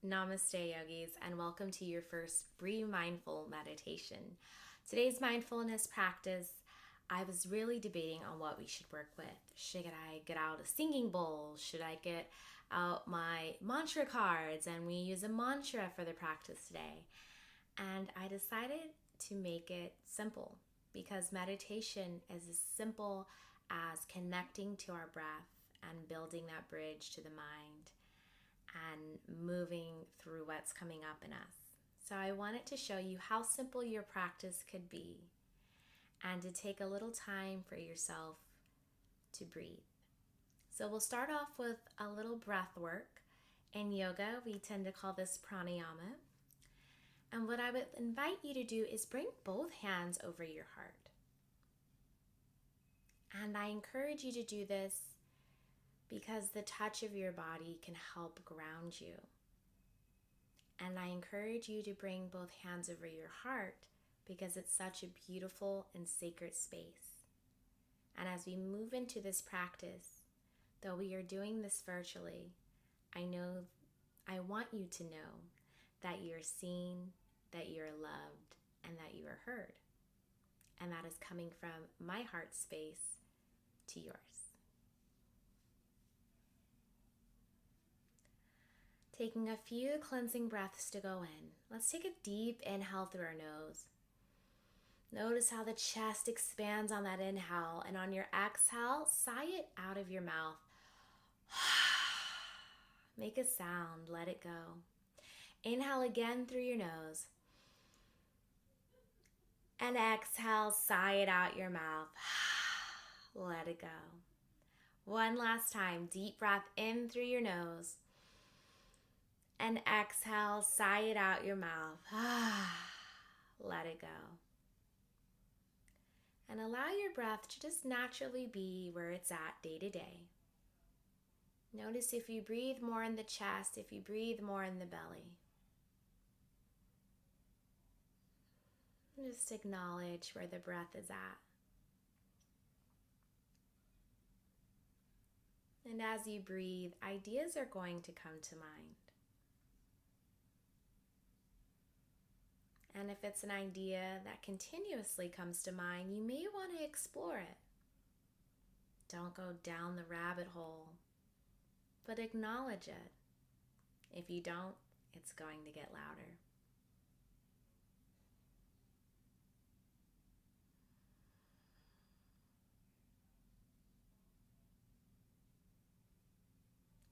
Namaste, yogis, and welcome to your first Breathe Mindful meditation. Today's mindfulness practice, I was really debating on what we should work with. Should I get out a singing bowl? Should I get out my mantra cards and we use a mantra for the practice today? And I decided to make it simple because meditation is as simple as connecting to our breath and building that bridge to the mind and moving through what's coming up in us. So I wanted to show you how simple your practice could be and to take a little time for yourself to breathe. So we'll start off with a little breath work. In yoga, we tend to call this pranayama. And what I would invite you to do is bring both hands over your heart. And I encourage you to do this because the touch of your body can help ground you. And I encourage you to bring both hands over your heart because it's such a beautiful and sacred space. And as we move into this practice, though we are doing this virtually, I want you to know that you're seen, that you're loved, and that you are heard. And that is coming from my heart space to yours. Taking a few cleansing breaths to go in. Let's take a deep inhale through our nose. Notice how the chest expands on that inhale, and on your exhale, sigh it out of your mouth. Make a sound, let it go. Inhale again through your nose. And exhale, sigh it out your mouth. Let it go. One last time, deep breath in through your nose. And exhale, sigh it out your mouth. Let it go. And allow your breath to just naturally be where it's at day to day. Notice if you breathe more in the chest, if you breathe more in the belly. And just acknowledge where the breath is at. And as you breathe, ideas are going to come to mind. And if it's an idea that continuously comes to mind, you may want to explore it. Don't go down the rabbit hole, but acknowledge it. If you don't, it's going to get louder.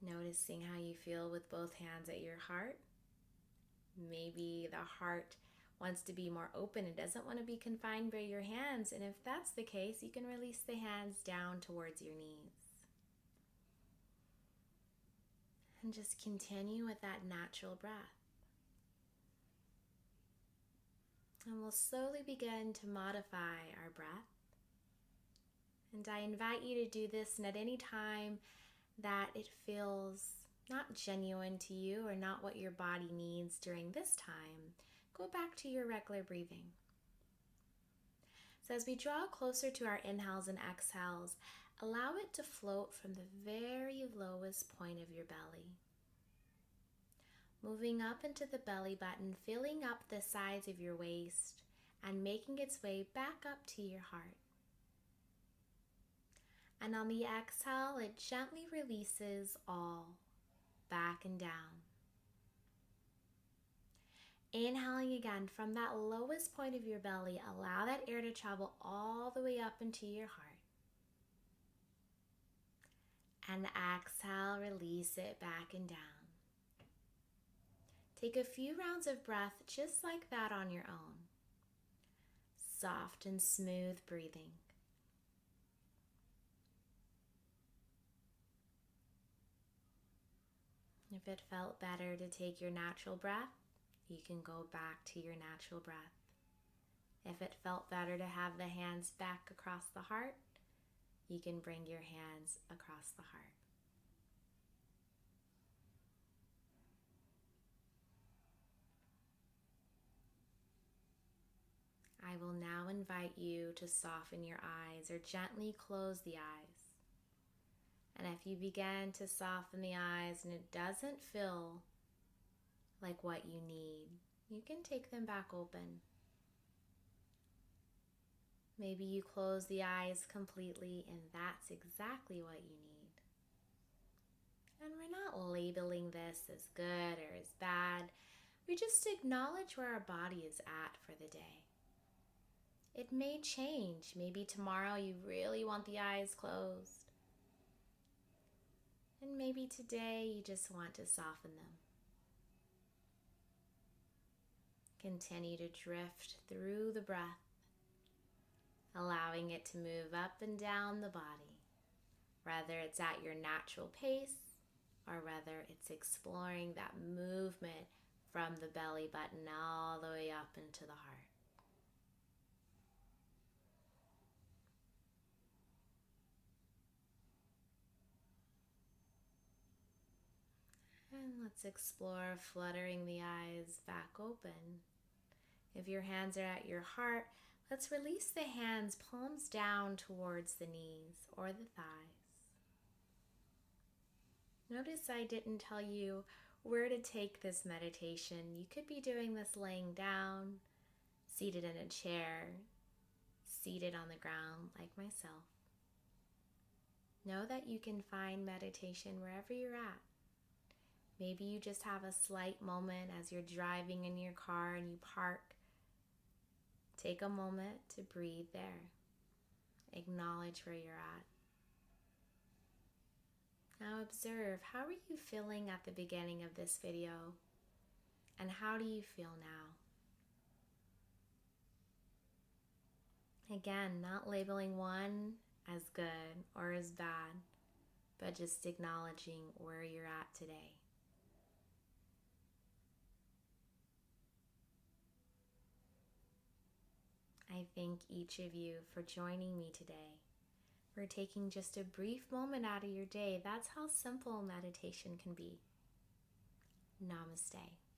Noticing how you feel with both hands at your heart. Maybe the heart wants to be more open. It doesn't want to be confined by your hands. And if that's the case, you can release the hands down towards your knees. And just continue with that natural breath. And we'll slowly begin to modify our breath. And I invite you to do this, and at any time that it feels not genuine to you or not what your body needs during this time, go back to your regular breathing. So as we draw closer to our inhales and exhales, allow it to float from the very lowest point of your belly. Moving up into the belly button, filling up the sides of your waist, and making its way back up to your heart. And on the exhale, it gently releases all back and down. Inhaling again from that lowest point of your belly, allow that air to travel all the way up into your heart. And exhale, release it back and down. Take a few rounds of breath just like that on your own. Soft and smooth breathing. If it felt better to take your natural breath, you can go back to your natural breath. If it felt better to have the hands back across the heart, you can bring your hands across the heart. I will now invite you to soften your eyes or gently close the eyes. And if you begin to soften the eyes and it doesn't feel like what you need, you can take them back open. Maybe you close the eyes completely and that's exactly what you need. And we're not labeling this as good or as bad. We just acknowledge where our body is at for the day. It may change. Maybe tomorrow you really want the eyes closed. And maybe today you just want to soften them. Continue to drift through the breath, allowing it to move up and down the body, whether it's at your natural pace or whether it's exploring that movement from the belly button all the way up into the heart. And let's explore fluttering the eyes back open. If your hands are at your heart, let's release the hands, palms down towards the knees or the thighs. Notice I didn't tell you where to take this meditation. You could be doing this laying down, seated in a chair, seated on the ground like myself. Know that you can find meditation wherever you're at. Maybe you just have a slight moment as you're driving in your car and you park. Take a moment to breathe there. Acknowledge where you're at. Now observe, how are you feeling at the beginning of this video? And how do you feel now? Again, not labeling one as good or as bad, but just acknowledging where you're at today. I thank each of you for joining me today, for taking just a brief moment out of your day. That's how simple meditation can be. Namaste.